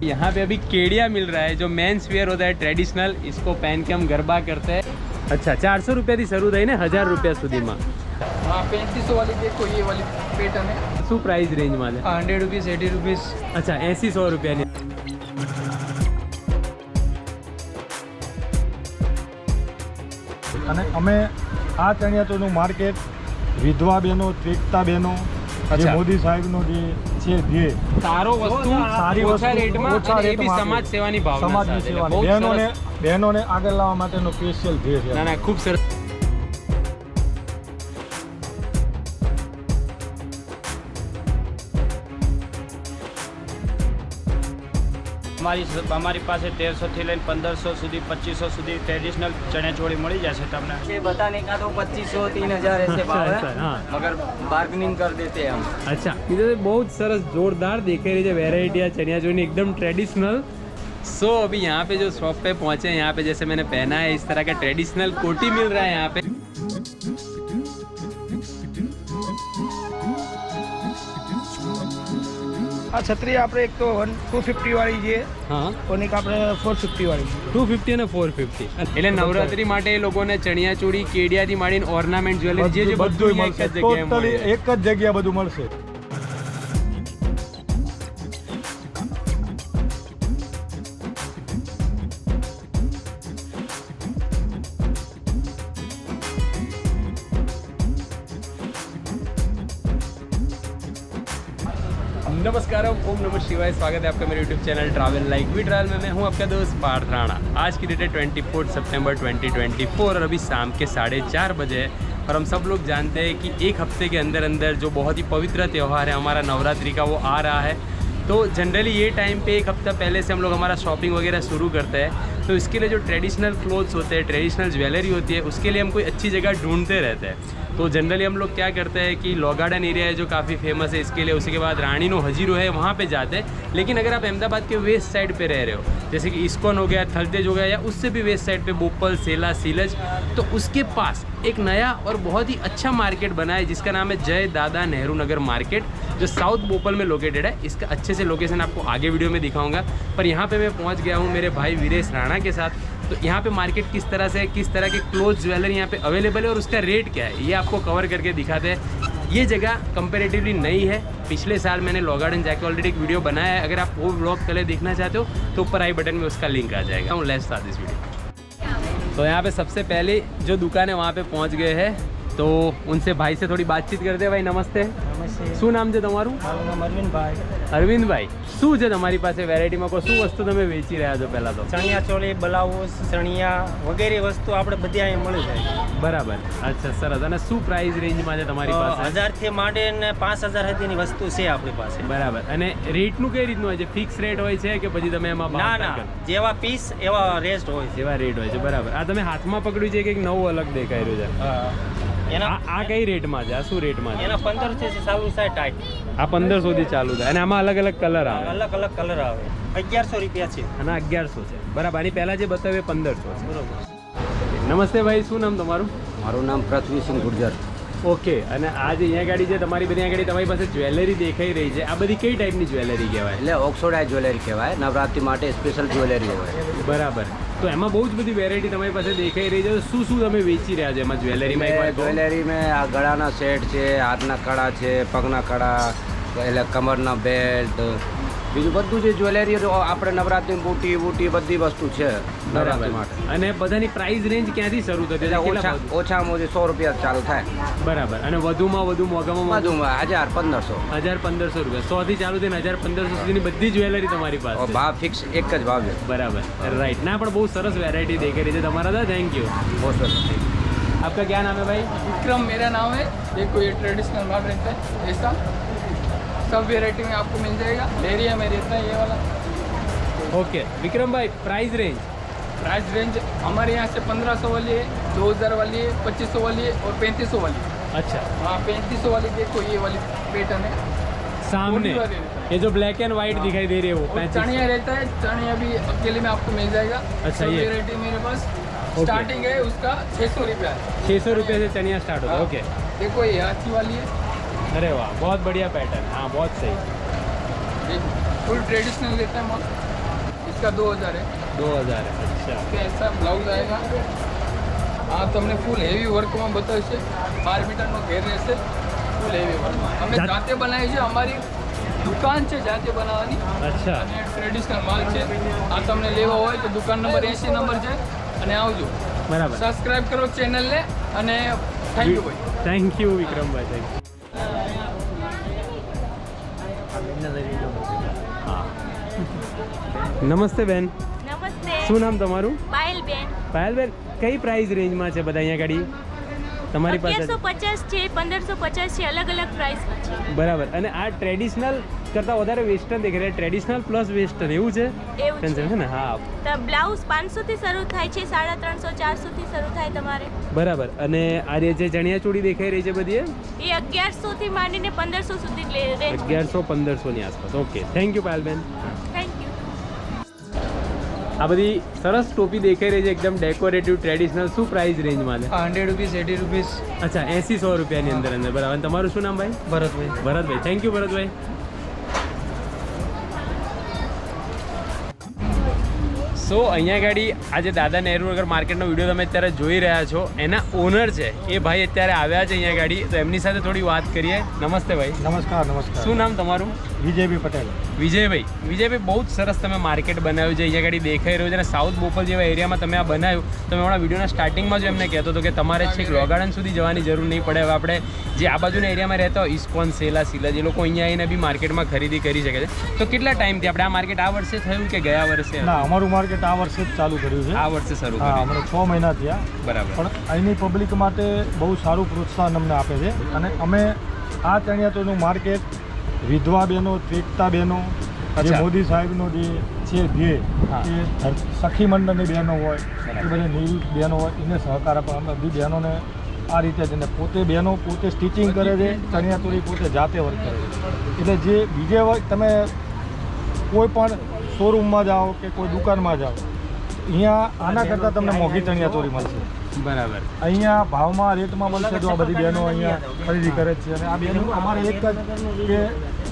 यहाँ पे अभी केडिया मिल रहा है जो मेंस वेयर होता है ट्रेडिशनल, इसको पहन के हम गरबा करते हैं। अच्छा 400 રૂપિયાથી શરૂ થઈને 1000 રૂપિયા સુધીમાં। हाँ 3500 वाली देखो ये वाली पैटर्न है। શું પ્રાઇસ રેન્જમાં છે? 100 रुपीज़ 80 रुपीज़। अच्छा 80-100 રૂપિયાની। અને અમે આ ચણિયાચોળનું માર્કેટ વિધવા બહેનો, ત્રિકતા બહેનો, જે મોદી સાહેબનો જે છે ધ્યેય, સારો વસ્તુ સારી ઓછા વસ્તુ રેટમાં ઓછા અને એ બી રેટમાં સમાજ સેવાની ભાવના સમાજની સાથે। સેવાની બહુ બહેનોને આગળ લાવવા માટેનો સ્પેશિયલ ધ્યેય છે। ના ના ખૂબ સરસ। અમારી પાસે 1300 થી લઈને 1500 સુધી 2500 સુધી ट्रेडिशनल चणियाचोली मिल जाए તમને। ये बताने का तो 2500 3000 ऐसे भाव है, मगर बार्गेनिंग कर देते हैं हम। अच्छा इधर बहुत सरस जोरदार देख रही है वेराइटी है चनिया चोली एकदम ट्रेडिशनल। सो अभी यहाँ पे जो शॉप पे पहुँचे हैं, यहाँ पे जैसे मैंने पहना है इस तरह का ट्रेडिशनल कोटी मिल रहा है यहाँ पे। આ છત્રી આપણે એક તો 250 વાળી છે, હા અને એક આપણે 450 વાળી છે। 250 અને 450 એટલે નવરાત્રી માટે એ લોકોને ચણિયા ચોળી કેડિયાથી માંડીને ઓર્નામેન્ટ જ્વેલરી જે બધું એક જ જગ્યાએ મળે। એક જ જગ્યાએ બધું મળશે। नमस्कार ओम नमः शिवाय, स्वागत है आपका मेरे YouTube channel Travel Like We Travel में। मैं हूं आपका दोस्त पार्थ राणा। आज की डेट है 24 सितंबर 2024 और अभी शाम के 4:30 बजे है और हम सब लोग जानते हैं कि एक हफ्ते के अंदर अंदर जो बहुत ही पवित्र त्यौहार है हमारा नवरात्रि का वो आ रहा है। तो जनरली ये टाइम पे एक हफ्ता पहले से हम लोग हमारा शॉपिंग वगैरह शुरू करते हैं। तो इसके लिए जो ट्रेडिशनल क्लोथ्स होते हैं, ट्रेडिशनल ज्वेलरी होती है, उसके लिए हम कोई अच्छी जगह ढूंढते रहते हैं। तो जनरली हम लोग क्या करते हैं कि लॉ गार्डन एरिया है जो काफ़ी फेमस है इसके लिए, उसके बाद रानी नो हजीरो है वहाँ पे जाते हैं। लेकिन अगर आप अहमदाबाद के वेस्ट साइड पे रह रहे हो, जैसे कि इस्कॉन हो गया, थलतेज हो गया, या उससे भी वेस्ट साइड पे बोपल, सेला, सीलज, तो उसके पास एक नया और बहुत ही अच्छा मार्केट बना है जिसका नाम है जय दादा नेहरू नगर मार्केट, जो साउथ बोपल में लोकेटेड है। इसका अच्छे से लोकेशन आपको आगे वीडियो में दिखाऊंगा। पर यहाँ पे मैं पहुँच गया हूँ मेरे भाई वीरेश राणा के साथ। तो यहाँ पे मार्केट किस तरह से, किस तरह के क्लोथ ज्वेलरी यहाँ पे अवेलेबल है और उसका रेट क्या है, ये आपको कवर करके दिखाते हैं। ये जगह कंपेरेटिवली नई है, पिछले साल मैंने लॉ गार्डन जाके ऑलरेडी एक वीडियो बनाया है। अगर आप वो व्लॉग पहले देखना चाहते हो तो ऊपर आई बटन में उसका लिंक आ जाएगा। Let's start this video. तो यहाँ पे सबसे पहले जो दुकान है वहाँ पे पहुँच गए हैं, तो उनसे भाई से थोड़ी बातचीत करते हैं। भाई नमस्ते। શું નામ છે તમારું? મારું નામ અરવિંદભાઈ। અરવિંદભાઈ, શું છે તમારી પાસે વેરાયટીમાં? કોઈ શું વસ્તુ તમે વેચી રહ્યા છો? પહેલાં તો ચણિયાચોળી, બ્લાઉઝ, ચણિયા વગેરે વસ્તુ આપણે બધી અહીંયા મળી જાય। બરાબર, અચ્છા સરસ। અને શું પ્રાઇસ રેન્જમાં છે તમારી પાસે? 1000 થી માંડીને 5000 સુધીની વસ્તુ છે આપણી પાસે। બરાબર। અને રેટનું કઈ રીતનું હોય છે? ફિક્સ રેટ હોય છે કે પછી તમે એમાં ના ના, જેવા પીસ એવા રેટ હોય છે। જેવા રેટ હોય છે, બરાબર। આ તમે હાથમાં પકડ્યું છે કે એક નવું અલગ દેખાઈ રહ્યું છે? એના આ કઈ રેટમાં છે? આ શું રેટમાં છે? એના 1500 થી ચાલુ થાય ટાઈટ। આ 1500 થી ચાલુ થાય અને આમાં અલગ અલગ કલર આવે? અલગ અલગ કલર આવે। 1100 રૂપિયા છે અને 1100 છે, બરાબર। આની પહેલા જે બતાવ્યું એ 1500 છે, બરાબર। નમસ્તે ભાઈ, શું નામ તમારું? મારું નામ પૃથ્વીસિંહ ગુર્જર। ઓકે। અને આ જે અહીંયા ગાડી છે તમારી બધી અહીંયા ગાડી તમારી પાસે જ્વેલરી દેખાઈ રહી છે, આ બધી કઈ ટાઈપની જ્વેલરી કહેવાય? એટલે ઓક્સોડાઇઝ જ્વેલરી કહેવાય, નવરાત્રી માટે સ્પેશિયલ જ્વેલરી હોય। બરાબર। તો એમાં બહુ જ બધી વેરાયટી તમારી પાસે દેખાઈ રહી છે। તો શું શું તમે વેચી રહ્યા છો એમાં જ્વેલરીમાં? જ્વેલરી મેં આ ગળાના સેટ છે, હાથના કડા છે, પગના કડા, એટલે કમરના બેલ્ટ, બીજું બધું જે જ્વેલરી આપણે નવરાત્રી બુટી બધી વસ્તુ છે નવરાત્રી માટે। અને બધાની પ્રાઇસ રેન્જ ક્યાંથી શરૂ થતી? ઓછામાં ઓછી 100 રૂપિયા ચાલુ થાય, બરાબર। અને વધુમાં વધુ મોંઘામાં બધું 1000-1500 1000-1500 રૂપિયા, 100 થી ચાલુ થઈને 1000-1500 સુધીની બધી જ્વેલરી તમારી પાસે? ભાવ ફિક્સ એક જ ભાવ છે, બરાબર, રાઈટ। ના પણ બહુ સરસ વેરાયટી દેખાઈ રહી છે તમારા था। Thank you. बहुत सरस। आपका क्या नाम है भाई? विक्रम मेरा नाम है। देखो ये ट्रेडिशनल माल रहता है ऐसा, सब वेराइटी में आपको मिल जाएगा। एरिया में रहता है ये वाला। ओके विक्रम भाई, प्राइस रेंज? प्राइस रेंज हमारे यहाँ से 1500 वाली है, 2000 वाली है, 2500 वाली है और 3500 वाली है। अच्छा, हाँ 3500 वाली देखो ये वाली पैटर्न है सामने ये जो ब्लैक एंड व्हाइट दिखाई दे रही है वो चणिया रहता है। चणिया भी अकेले में आपको मिल जाएगा। अच्छा, सब ये वेराइटी मेरे पास स्टार्टिंग है उसका 600 रुपया है। 600 रुपये से चनिया स्टार्ट होता है। ओके, देखो ये हाथी वाली है। अरे वाह, बहुत बढ़िया पैटर्न। हाँ बहुत सही। फुल ट्रेडिशनल रहता है माल। इसका 2000 है 2000 है। अच्छा इसका ऐसा ब्लाउज आएगा हाँ તમને ફૂલ હેવી વર્કમાં બતાવશે 12 મીટરનો ઘેર રહેશે ફૂલ હેવી વર્ક અમે જાતે બનાવી છે અમારી દુકાન છે જાતે બનાવવાની अच्छा અને ટ્રેડિશનલ માલ છે આ તમને લેવો હોય તો દુકાન નંબર 80 નંબર છે અને આવજો बराबर સબસ્ક્રાઇબ કરો ચેનલને અને થેન્ક યુ ભાઈ थैंक यू विक्रम भाई थैंक यू नमस्ते બેન નમસ્તે શું નામ તમારું પાયલબેન પાયલબેન કઈ પ્રાઇસ રેન્જમાં છે બધા અહીંયા ગાડી તમારી પાસે 1150 છે 1550 છે અલગ અલગ પ્રાઇસમાં છે બરાબર અને આ ટ્રેડિશનલ કરતાં વધારે વેસ્ટર્ન દેખાય છે ટ્રેડિશનલ પ્લસ વેસ્ટર્ન એવું છે એવું છે. છે ને હા તો બ્લાઉઝ 500 થી શરૂ થાય છે 350 400 થી શરૂ થાય તમારે બરાબર અને આ જે ચણિયા ચોળી દેખાઈ રહી છે બધી એ 1100 થી માંડીને 1500 સુધી રેન્જ 1100-1500 ની આસપાસ okay thank you Payalben thank you આ બધી સરસ ટોપી દેખાઈ રહી છે એકદમ ડેકોરેટિવ ટ્રેડિશનલ શું પ્રાઇસ રેન્જમાં છે 100 રૂપીસ 80 રૂપીસ અચ્છા 80-100 રૂપિયાની અંદર બરાબર અને તમારું શું નામ ભાઈ ભરતભાઈ ભરતભાઈ થેન્ક યુ ભરતભાઈ સો અહીંયા ગાડી આજે દાદા નહેરુ નગર માર્કેટનો વિડીયો તમે અત્યારે જોઈ રહ્યા છો એના ઓનર છે એ ભાઈ અત્યારે આવ્યા છે અહીંયા ગાડી તો એમની સાથે થોડી વાત કરીએ નમસ્તે ભાઈ નમસ્કાર નમસ્કાર શું નામ તમારું વિજયભાઈ પટેલ વિજયભાઈ બહુ જ સરસ તમે માર્કેટ બનાવ્યું છે અહીંયા ગાડી દેખાઈ રહ્યું છે અને સાઉથ બોપલ જેવા એરિયામાં તમે આ બનાવ્યું તમે હમણાં વિડીયોના સ્ટાર્ટિંગમાં જ એમને કહેતો હતો કે તમારે છેક લો ગાર્ડન સુધી જવાની જરૂર નહીં પડે હવે આપણે જે આ બાજુના એરિયામાં રહેતા હોય ઇસ્કોન સેલા સિલજ એ લોકો અહીંયા આવીને બી માર્કેટમાં ખરીદી કરી શકે છે તો કેટલા ટાઈમથી આપણે આ માર્કેટ આ વર્ષે થયું કે ગયા વર્ષે ના અમારું માર્કેટ આ વર્ષે જ ચાલુ કર્યું છે આ વર્ષે શરૂ હા કર્યું હમણાં 6 મહિના થયા બરાબર પણ અહીંની પબ્લિક માટે બહુ સારું પ્રોત્સાહન અમને આપે છે અને અમે આ ચણિયાચોળનું માર્કેટ વિધવા બહેનો ત્રેકતા બહેનો જે અચ્છા. મોદી સાહેબનો જે છે ધ્યેય હા. એ સખી મંડળની બહેનો હોય એ બધી નિવૃત્ત બહેનો હોય એને સહકાર આપે અમે બધી બહેનોને આ રીતે જ અને પોતે સ્ટિચિંગ કરે છે ચણિયાચોળી પોતે જાતે વર્ક કરે છે એટલે જે બીજે વર્ક તમે કોઈ પણ શોરૂમમાં જાઓ કે કોઈ દુકાનમાં જાઓ અહીંયા આના કરતાં તમને મોંઘી ચણિયાચોળી મળશે બરાબર અહીંયા ભાવમાં રેટમાં મળશે તો આ બધી બહેનો અહીંયા ખરીદી કરે જ છે અને આ બહેનો અમારે એક જ કે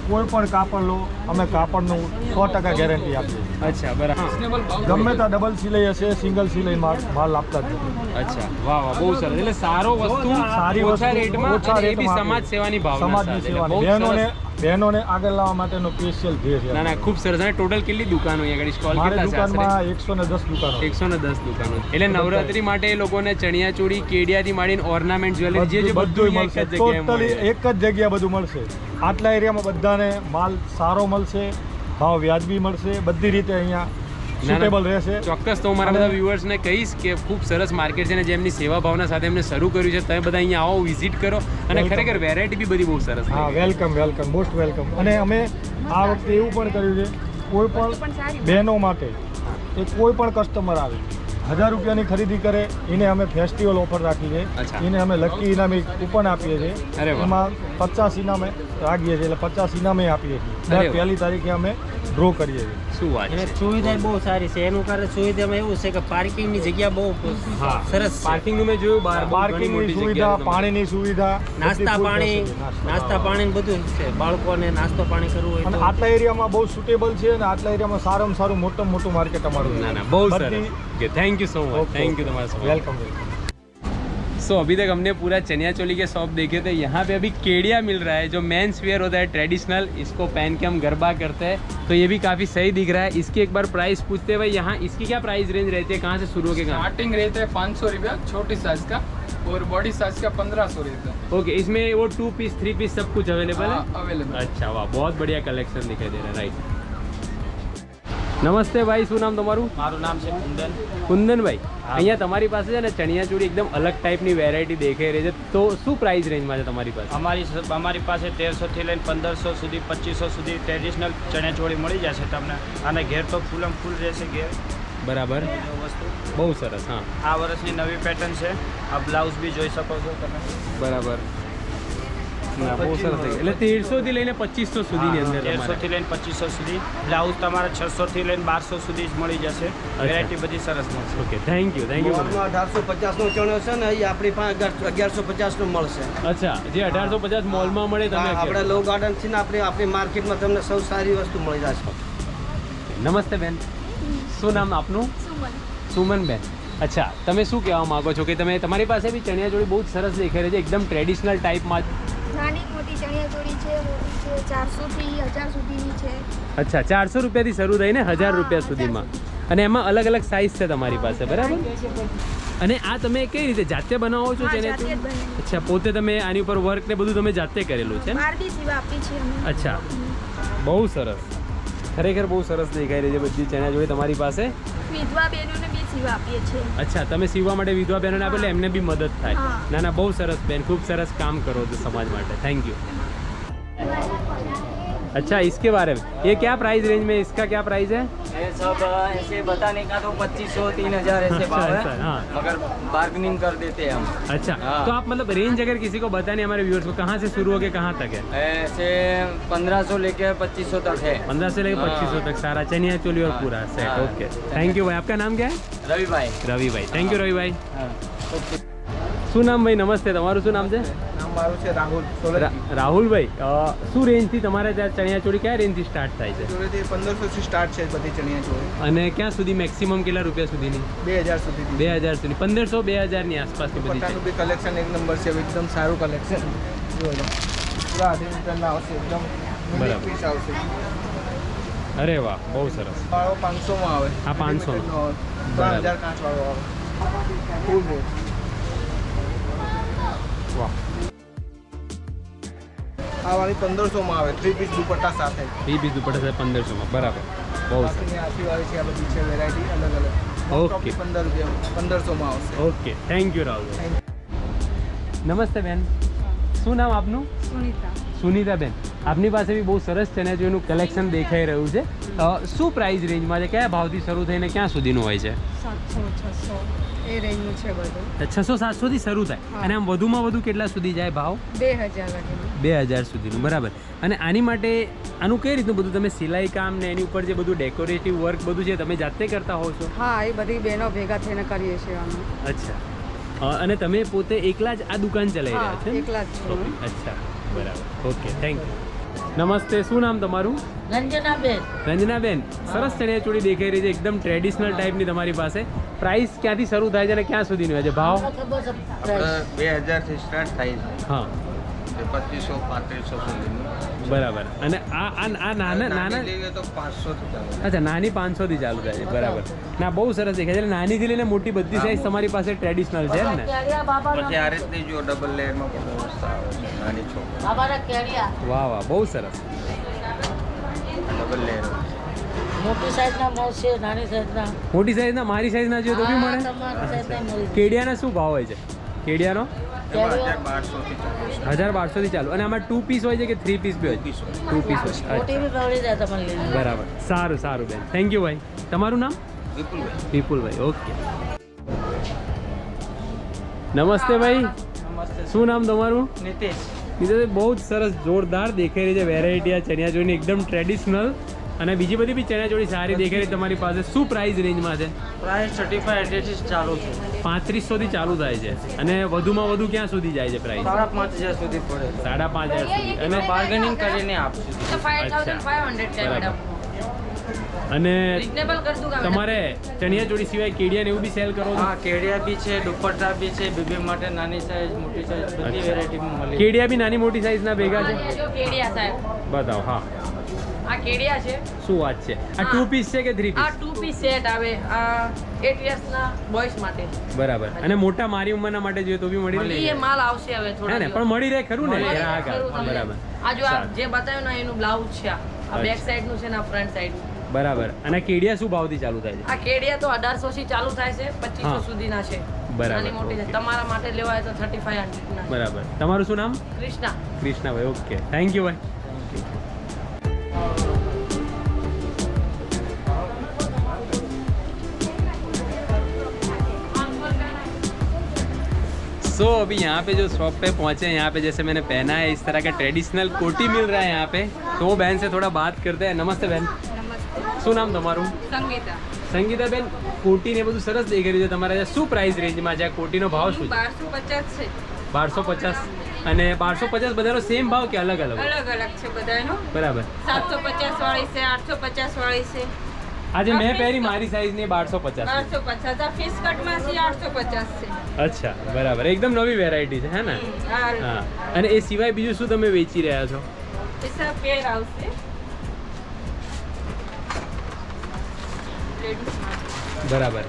કોઈ પણ કાપડ લો અમે કાપડનું 100% ગેરંટી આપીએ અચ્છા બરાબર રિઝનેબલ ભાવ ગમે ત્યાં ડબલ સિલાઈ હશે સિંગલ સિલાઈ માલ આપતા જ નથી અચ્છા વાહ વાહ બહુ સરસ એટલે સારો વસ્તુ સારી ઓછા વસ્તુ, રેટમાં ઓછા અને એ બી રેટમાં સમાજ સેવાની ભાવના સમાજની સાથે. એટલે સેવાની બહુ સરસ. બહેનોને આગળ લાવવા માટેનો સ્પેશિયલ ધ્યેય છે ના ના ખૂબ સરસ અને ટોટલ કેટલી દુકાનો અહીંયા આગળ સ્ટોલ મારી કેટલા છે આશરે? દુકાનમાં 110 દુકાનો 110 દુકાનો એટલે નવરાત્રી માટે એ લોકોને ચણિયાચોળી કેડિયાથી માંડીને ઓર્નામેન્ટ જ્વેલરી જે બધું મળશે એક જ જગ્યાએ ટોટલી મળે. એક જ જગ્યા બધું મળશે આટલા એરિયામાં બધાને માલ સારો મળશે ભાવ વ્યાજબી મળશે બધી રીતે અહીંયા સુટેબલ રહેશે ચોક્કસ તો હું મારા બધા વ્યુઅર્સને કહીશ કે ખૂબ સરસ માર્કેટ છે ને જે એમની સેવા ભાવના સાથે એમને શરૂ કર્યું છે તમે બધા અહીંયા આવો વિઝિટ કરો અને Welcome. ખરેખર વેરાયટી બી બધી બહુ સરસ હા લાગે. વેલકમ મોસ્ટ વેલકમ અને અમે આ વખતે એવું પણ કર્યું છે કોઈ પણ બહેનો માટે એ કોઈ પણ કસ્ટમર આવે 1000 રૂપિયાની ખરીદી કરે એને અમે ફેસ્ટિવલ ઓફર રાખી અચ્છા. છે એને અમે લકી ઇનામી કૂપન આપીએ અરે છીએ વાહ. એમાં 50 ઇનામે રાખીએ છીએ એટલે 50 ઇનામે આપીએ છીએ અરે દર વાહ. પહેલી તારીખે અમે ડ્રો કરીએ છીએ શું વાત અને છે સુવિધા બહુ સારી છે એનું કારણ સુવિધામાં એવું છે કે પાર્કિંગની જગ્યા બહુ હા સરસ છે પાર્કિંગનું મેં જોયું બહાર બહુ ઘણી પાર્કિંગની મોટી સુવિધા જગ્યા છે તમારી. પાણીની સુવિધા નાસ્તા બધી full પાણી facility. નાસ્તા પાણી ને બધું છે બાળકોને નાસ્તો પાણી કરવું હોય અને તો આટલા એરિયામાં બહુ સુટેબલ છે અને આટલા એરિયામાં સારામાં સારું મોટું માર્કેટ અમારું ના ના બહુ સરસ બધી- કે thank you so much Okay, thank you तुम्हारा so much. वेलकम सो अभी तक हमने पूरा चनिया चोली के शॉप देखे थे यहाँ पे अभी केडिया मिल रहा है जो मेंस वेयर होता है ट्रेडिशनल इसको पहन के हम गरबा करते हैं तो ये भी काफ़ी सही दिख रहा है इसकी एक बार प्राइस पूछते हैं भाई यहाँ इसकी क्या प्राइस रेंज रहती है कहाँ से शुरू होके कहाँ स्टार्टिंग रहते हैं 500 रुपया छोटी साइज का और बॉडी साइज का 1500 रहता है ओके इसमें वो 2 पीस 3 पीस सब कुछ अवेलेबल है अवेलेबल अच्छा वाह बहुत बढ़िया कलेक्शन दिखाई दे रहा है राइट નમસ્તે ભાઈ શું નામ તમારું મારું નામ છે કુંદન કુંદનભાઈ અહીંયા તમારી પાસે છે ને ચણિયાચોળી એકદમ અલગ ટાઈપની વેરાયટી દેખાઈ રહી છે તો શું પ્રાઇસ રેન્જમાં છે તમારી પાસે અમારી પાસે 1300 થી લઈને 1500 સુધી 2500 સુધી ટ્રેડિશનલ ચણિયાચોળી મળી જશે તમને અને ઘેર તો ફૂલમ ફૂલ રહેશે ઘેર બરાબર વસ્તુ બહુ સરસ હા આ વર્ષની નવી પેટર્ન છે આ બ્લાઉઝ બી જોઈ શકો છો તમે બરાબર ના બહુ સરસ થઈ એટલે 1300 થી લઈને 2500 સુધીની અંદર 1300 થી લઈને 2500 સુધી બ્લાઉઝ તમારે 600 થી લઈને 1200 સુધી જ મળી જશે વેરાયટી બધી સરસ મળશે ઓકે થેન્ક યુ મોલમાં 1850 નો ચણ્યો છે ને એ આપણી પાસે 1150 નો મળશે અચ્છા જે 1850 મોલમાં મળે તમે આપણે લો ગાર્ડન છે ને આપણી માર્કેટમાં તમને સૌ સારી વસ્તુ મળી જશે નમસ્તે બેન શું નામ આપનું? સુમન. સુમનબેન. અચ્છા, તમે શું કહેવા માગો છો કે તમે તમારી પાસે બી ચણિયાચોળી બહુ જ સરસ દેખાઈ રહી છે, એકદમ ટ્રેડિશનલ ટાઈપમાં? નાની મોટી ચણિયાચોળી છે, મોટી છે, 400 થી 1000 સુધીની છે. અચ્છા, 400 રૂપિયાથી શરૂ થઈને 1000 રૂપિયા સુધીમાં, અને એમાં અલગ અલગ સાઇઝ છે તમારી પાસે, બરાબર? અને આ તમે કઈ રીતે જાતે બનાવો છો હા, જાતે જ ચણિયાચોળી? બનાવીએ. અચ્છા, પોતે તમે આની ઉપર વર્ક ને બધું તમે જાતે કરેલું છે ને? બહાર બી સીવા આપી છે અમે. અચ્છા, બહુ સરસ, ખરેખર બહુ સરસ દેખાઈ રહી છે બધી ચણિયાચોળી તમારી પાસે. વિધવા બહેનોને બી સીવા આપીએ છીએ. અચ્છા, તમે સીવવા માટે વિધવા બહેનોને આપે એટલે એમને બી મદદ થાય. હા. ના ના, બહુ સરસ બેન, ખૂબ સરસ કામ કરો છો સમાજ માટે, થैंक यू. अच्छा, इसके बारे में ये क्या प्राइस रेंज में, इसका क्या प्राइस है? ये सब ऐसे बताने का तो 2500 3000 ऐसे भाव अच्छा, है, हाँ। मगर बार्गेनिंग कर देते हैं हम। अच्छा, हाँ। तो आप मतलब रेंज अगर किसी को बताने हमारे व्यूअर्स को, कहाँ से शुरू होके कहाँ तक है? ऐसे 1500 लेके 2500 तक है। 15 से लेकर हाँ। 2500 तक सारा चनिया-चोली और हाँ, पूरा सेट. हाँ। ओके, थैंक यू भाई. आपका नाम क्या है? रवि भाई। रवि भाई. थैंक यू रवि भाई. हाँ। શું નામ ભાઈ? નમસ્તે, તમારું શું નામ છે? નામ મારું છે રાહુલ રાહુલભાઈ, શું રેન્જથી તમારે ત્યાં ચણિયાચોળી કયા રેન્જથી સ્ટાર્ટ થાય છે? ચોરીથી 1500 થી સ્ટાર્ટ છે બધી ચણિયાચોળી, અને ક્યાં સુધી મેક્સિમમ કેટલા રૂપિયા સુધીની? 2000 સુધી. 2000 સુધી, 1500 2000ની આસપાસની બધી છે. બી કલેક્શન એક નંબર છે, એકદમ સારું કલેક્શન. જોજો પૂરા 18 મીટરના આવશે, એકદમ બરાબર. પીસ આવશે. અરે વાહ, બહુ સરસ. વાળો 500 માં આવે. આ 500 મીટરનો આવે. 3000 કાચ વાળો આવે. ફૂલ બોલ. વાહ, આ વાળી 1500 માં આવે, 3 પીસ દુપટ્ટા સાથે. એ બી દુપટ્ટા સાથે 1500માં, બરાબર, બહુ સરસ. બાકીની આખી વાળી છે, આ બધી છે વેરાયટી અલગ અલગ. ઓકે. 15 રૂપિયા 1500 માં આવશે. Okay, thank you Rahul. નમસ્તે બેન, શું નામ આપનું? સુનિતા. સુનિતાબેન, આપની પાસે બી બહુ સરસ ચણિયાચોળીનું કલેક્શન દેખાઈ રહ્યું છે. શું પ્રાઇસ રેન્જમાં છે, કયા ભાવથી શરૂ થઈને ક્યાં સુધીનું હોય છે? 700 600 એ રેન્જનું છે બધું. 600-700 થી શરૂ થાય, હા. અને આમ વધુમાં વધુ કેટલા સુધી જાય ભાવ? 2000 લગીનું. 2000 સુધીનું, બરાબર. અને આની માટે આનું કઈ રીતનું બધું તમે સિલાઈ કામ ને એની ઉપર જે બધું ડેકોરેટિવ વર્ક બધું છે તમે જાતે કરતા હોવ છો? હા, એ બધી બહેનો ભેગા થઈને કરીએ છીએ અમે. અચ્છા, અને તમે પોતે એકલા જ આ દુકાન ચલાવી રહ્યા છો ને? એકલા જ છું. અચ્છા, બરાબર, ઓકે, થેન્ક યુ. નમસ્તે, શું નામ તમારું? રંજનાબેન. રંજનાબેન, સરસ ચણિયાચોળી દેખાઈ રહી છે, એકદમ ટ્રેડિશનલ ટાઈપની તમારી પાસે. પ્રાઇસ ક્યાંથી શરૂ થાય છે અને ક્યાં સુધીનું હોય છે ભાવ? 2000 થી સ્ટાર્ટ થાય છે, હા, 2500 3500 સુધીનું. બરાબર. અને આ નાના લઈએ તો 500 થી ચાલુ. અચ્છા, નાની 500 થી ચાલુ થાય છે, બરાબર. ના, બહુ સરસ દેખાય છે. એટલે નાનીથી લઈને મોટી બધી સાઈઝ તમારી પાસે ટ્રેડિશનલ છે ને? પછી આ રીતની જો ડબલ લેયરમાં પણ વ્યવસ્થા આવે છે, નાની છોકરી. વાહ વાહ, બહુ સરસ. Double layer. મોટી સાઈઝના મળશે, નાની સાઈઝના. મોટી સાઈઝના, મારી સાઈઝના જોઈએ તો બી મળે? તમારી સાઈઝના મળી કેડિયાના શું ભાવ હોય છે? કેડિયાનો એમાં 1200 થી ચાલુ છે. 1200 થી ચાલુ. અને આમાં 2 પીસ હોય છે કે 3 પીસ બી હોય? 2 પીસ હોય. મોટી બી મળી જાય તમારે લઈને. બરાબર, સારું સારું બેન, થેન્ક યુ ભાઈ. તમારું નામ? વિપુલભાઈ. વિપુલભાઈ, ઓકે. નમસ્તે ભાઈ, શું નામ તમારું? नितेश। નીતિશભાઈ, બહુ જ સરસ જોરદાર દેખાઈ રહી છે વેરાયટી આ ચણિયાચોળીની, એકદમ ટ્રેડિશનલ. અને બીજી બધી બી ચણિયાચોળી સારી દેખાઈ રહી તમારી પાસે. શું પ્રાઇસ રેન્જમાં છે? प्राइस 35 થી ચાલુ છે। 3500 થી ચાલુ થાય છે, અને વધુમાં વધુ ક્યાં સુધી જાય છે પ્રાઇસ? 5500 સુધી પડે છે। 5500 સુધી. અને બાર્ગેનિંગ કરીને આપશું। બરાબર. અને તમારે ચણિયાચોળી સિવાય કેડિયા ને એવું બી સેલ કરો છો? હા, કેડિયા બી છે, દુપટ્ટા બી છે, બેબી માટે નાની સાઈઝ, મોટી સાઈઝ બધી વેરાયટીમાં મળી કેડિયા બી નાની મોટી સાઈઝના ભેગા છે? કેડિયા સાહેબ, બતાવો. હા, આ કેડિયા છે. શું વાત છે? આ 2 પીસ છે કે 3 આ પીસ? 2 પીસ સેટ આવે, આ 8 યર્સના બોયઝ માટે. બરાબર. અને મોટા મારી ઉંમરના માટે જોઈએ તો બી મળી રહે? એ માલ આવશે હવે હે થોડા ને, દિવસ. પણ મળી રહે ખરું ને? મળી રહે હા, ખરું તમને. બરાબર. આ જો આ સારું. જે બતાવ્યું ને એનું બ્લાઉઝ છે, આ બેક સાઈડ નું છે ને આ ફ્રન્ટ સાઈડ નું. બરાબર. અને કેડિયા શું ભાવથી ચાલુ થાય છે? આ કેડિયા તો 1800 થી ચાલુ થાય છે, 2500 હા. સુધીના છે. બરાબર, નાની મોટી છે. ઓકે. તમારા માટે લેવા હોય તો 3500 ના. બરાબર. તમારું શું નામ? કૃષ્ણા. કૃષ્ણાભાઈ, ઓકે, થેન્ક યુ ભાઈ. सो अभी यहाँ पे जो शॉप पे पहुँचे हैं, यहाँ पे जैसे मैंने पहना है इस तरह का ट्रेडिशनल कोटी मिल रहा है यहाँ पे. तो वो बहन से थोड़ा बात करते हैं. नमस्ते बहन, શું નામ તમારું? સંગીતા. સંગીતાબેન, કોટી ને બધું સરસ દેખાઈ રહ્યું છે તમારે. શું પ્રાઇસ રેન્જમાં છે? આ કોટીનો ભાવ શું છે? 1250 છે. 1250. અને 1250 બધાનો સેમ ભાવ કે અલગ અલગ? અલગ અલગ છે બધાનો. બરાબર. 750 વાળી છે, 850 વાળી છે. આજે મેં પહેરી મારી સાઈઝ ની 1250 1250 આ ફિશ કટમાં છે 850 છે. અચ્છા બરાબર એકદમ નવી વેરાયટી છે હે ને હા અને એ સિવાય બીજું શું તમે વેચી રહ્યા છો પૈસા પેર આવશે. બરાબર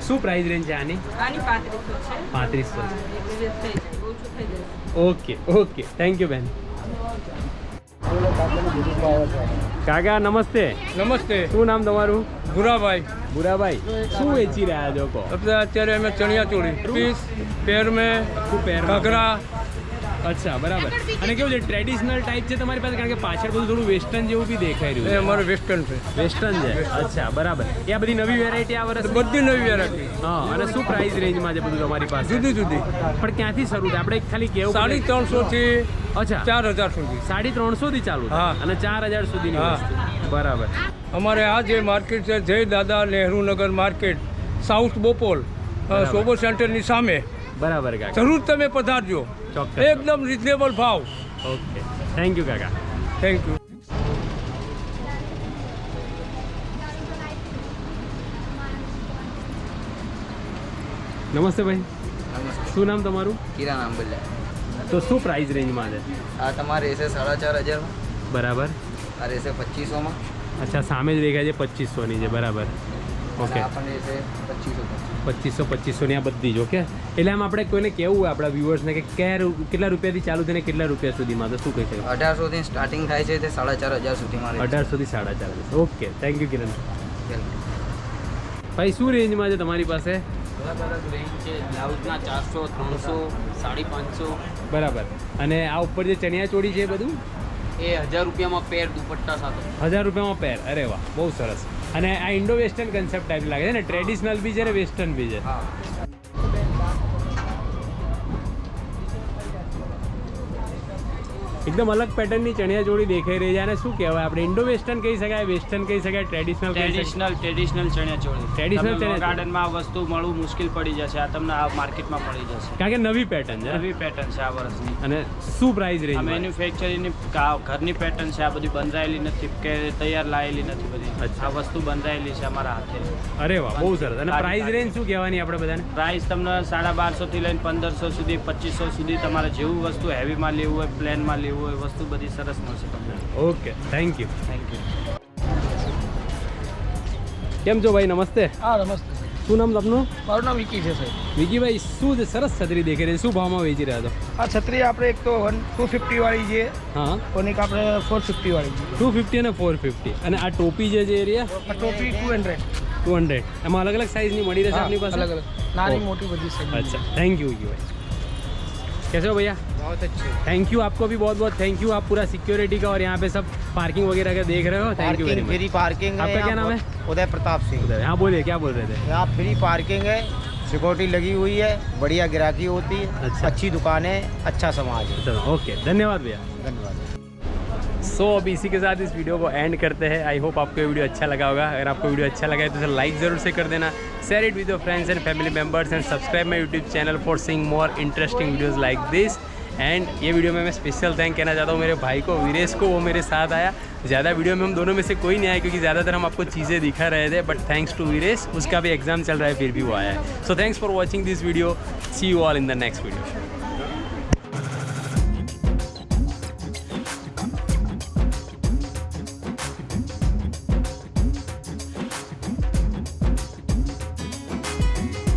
શું પ્રાઇસ રેન્જ છે આની આની 3500 છે. 3500 એક દિવસ થઈ જાય ઓછું થઈ જાય. ઓકે ઓકે થેન્ક યુ બેન કાકા નમસ્તે નમસ્તે. શું નામ તમારું ભૂરાભાઈ. ભૂરાભાઈ શું વેચી રહ્યા છો કો અત્યારે અમે ચણિયા ચોળી પીસ પેર મેં શું પહેર ઘઘરા. અચ્છા બરાબર અને કેવું છે ટ્રેડિશનલ ટાઈપ છે તમારી પાસે કારણ કે પાછળ બધું થોડું વેસ્ટર્ન જેવું બી દેખાઈ એ રહ્યું અમારું વેસ્ટર્ન છે. છે વેસ્ટર્ન છે અચ્છા બરાબર એ આ બધી નવી વેરાયટી આ વર્ષે બધી નવી વેરાયટી હા અને શું પ્રાઇસ રેન્જમાં છે બધું તમારી પાસે જુદી જુદી. પણ ક્યાંથી શરૂ થાય આપણે ખાલી કેવું 350 થી અચ્છા 4000 સુધી. 350 થી ચાલુ થાય હા. અને 4000 સુધીની હા. વસ્તુ બરાબર અમારે આ જે માર્કેટ છે જય દાદા નહેરુનગર માર્કેટ સાઉથ બોપોલ સોબો સેન્ટરની સામે. બરાબર કાકા જરૂર તમે પધારજો. ચોક્કસ એકદમ રિઝનેબલ ભાવ. ઓકે થેન્ક યુ કાકા થેન્ક યુ. નમસ્તે ભાઈ શું નામ તમારું કિરાના આંબલિયા. તો શું પ્રાઇસ રેન્જમાં છે આ તમારે રહેશે 4500 માં. બરાબર આ રહેશે 2500 માં. અચ્છા સામે જ દેખાય છે 2500ની છે બરાબર ઓકે આ પણ રહેશે 2500. 2500ની આ બધી જ ઓકે એટલે આમ આપણે કોઈને કેવું હોય આપણા વ્યુઅર્સને કે કેટલા રૂપિયાથી ચાલુ થઈને કેટલા રૂપિયા સુધીમાં તો શું કહી શકે 1800 થી સ્ટાર્ટિંગ થાય છે તે 4500 સુધીમાં રહે છે. 1800 થી 4500 ઓકે થેન્ક યુ કિરણ ભાઈ શું રેન્જમાં છે તમારી પાસે અલગ અલગ રેન્જ છે. બ્લાઉઝના 400 300 550. બરાબર અને આ ઉપર જે ચણિયા ચોળી છે એ બધું એ 1000 રૂપિયામાં પેર દુપટ્ટા સાથે. 1000 રૂપિયામાં પેર અરે વાહ બહુ સરસ અને આ ઇન્ડો વેસ્ટર્ન કન્સેપ્ટ ટાઈપ લાગે છે ને ટ્રેડિશનલ બી છે ને વેસ્ટર્ન બી છે હા. એકદમ અલગ પેટર્નની ચણિયા ચોળી દેખાઈ રહી છે અને શું કહેવાય આપણે ઇન્ડો વેસ્ટર્ન કહી શકાય વેસ્ટર્ન કહી શકાય traditional traditional chaniya choli. Traditional તમને ચણિયા ગાર્ડનમાં આ વસ્તુ મળવું મુશ્કેલ પડી જશે. આ તમને આ માર્કેટમાં મળી જશે. કારણ કે નવી પેટર્ન છે નવી પેટર્ન છે આ વર્ષની. અને શું પ્રાઇસ આ રેન્જ મેન્યુફેક્ચરિંગની ઘરની પેટર્ન છે. આ બધી બંધાયેલી નથી કે તૈયાર લાયેલી નથી બધી. અચ્છા. આ વસ્તુ બંધાયેલી છે અમારા હાથે. અરે વાહ બહુ સરસ અને પ્રાઇસ રેન્જ શું કહેવાની આપણે બધાને પ્રાઇસ તમને 1250 થી લઈને 1500 સુધી 2500 સુધી તમારે જેવું વસ્તુ હેવીમાં લેવું હોય પ્લેનમાં લેવું હોય વસ્તુ બધી સરસ મળશે તમને. Okay thank you thank you. કેમ છો ભાઈ નમસ્તે હા નમસ્તે. શું નામ આપનું મારું નામ વિકી છે સાહેબ. વિકીભાઈ શું છે સરસ છત્રી દેખાઈ રહી છે શું ભાવમાં વેચી રહ્યા છો આ છત્રી આપણે એક તો 250 વાળી છે હા અને એક આપણે 450 વાળી છે. 250 અને 450 અને આ ટોપી જે છે એરિયા આ ટોપી 200. 200 એમાં અલગ અલગ સાइज ની મળી રહેશે આપની પાસે अलग अलग नानी मोटी बड़ी साइज. अच्छा थैंक यू भाई कैसे हो भैया बहुत अच्छे. थैंक यू आपको भी बहुत बहुत थैंक यू आप पूरा सिक्योरिटी का और यहाँ पे सब पार्किंग वगैरह का देख रहे हो thank you very much free parking आपका क्या नाम है उदय प्रताप सिंह. हाँ बोलिए क्या बोल रहे थे यहाँ फ्री पार्किंग है, सिक्योरिटी लगी हुई है, बढ़िया ग्राहकी होती है, अच्छा। अच्छी दुकान है, अच्छा समाज है. चलो ओके धन्यवाद भैया धन्यवाद. सो अब इसी के साथ इस वीडियो को एंड करते हैं आई होप आपको ये वीडियो अच्छा लगा होगा अगर आपको वीडियो अच्छा लगा है तो इसे लाइक ज़रूर से कर देना share it with your friends and family members and subscribe my YouTube channel for seeing more interesting videos like this and ये वीडियो में मैं स्पेशल थैंक कहना चाहता हूँ मेरे भाई को वीरेश को वो मेरे साथ आया ज़्यादा वीडियो में हम दोनों में से कोई नहीं आया क्योंकि ज़्यादातर हम आपको चीज़ें दिखा रहे थे बट थैंक्स टू वीरेश उसका भी एग्जाम चल रहा है फिर भी वो आया है so thanks for watching this video see you all in the next video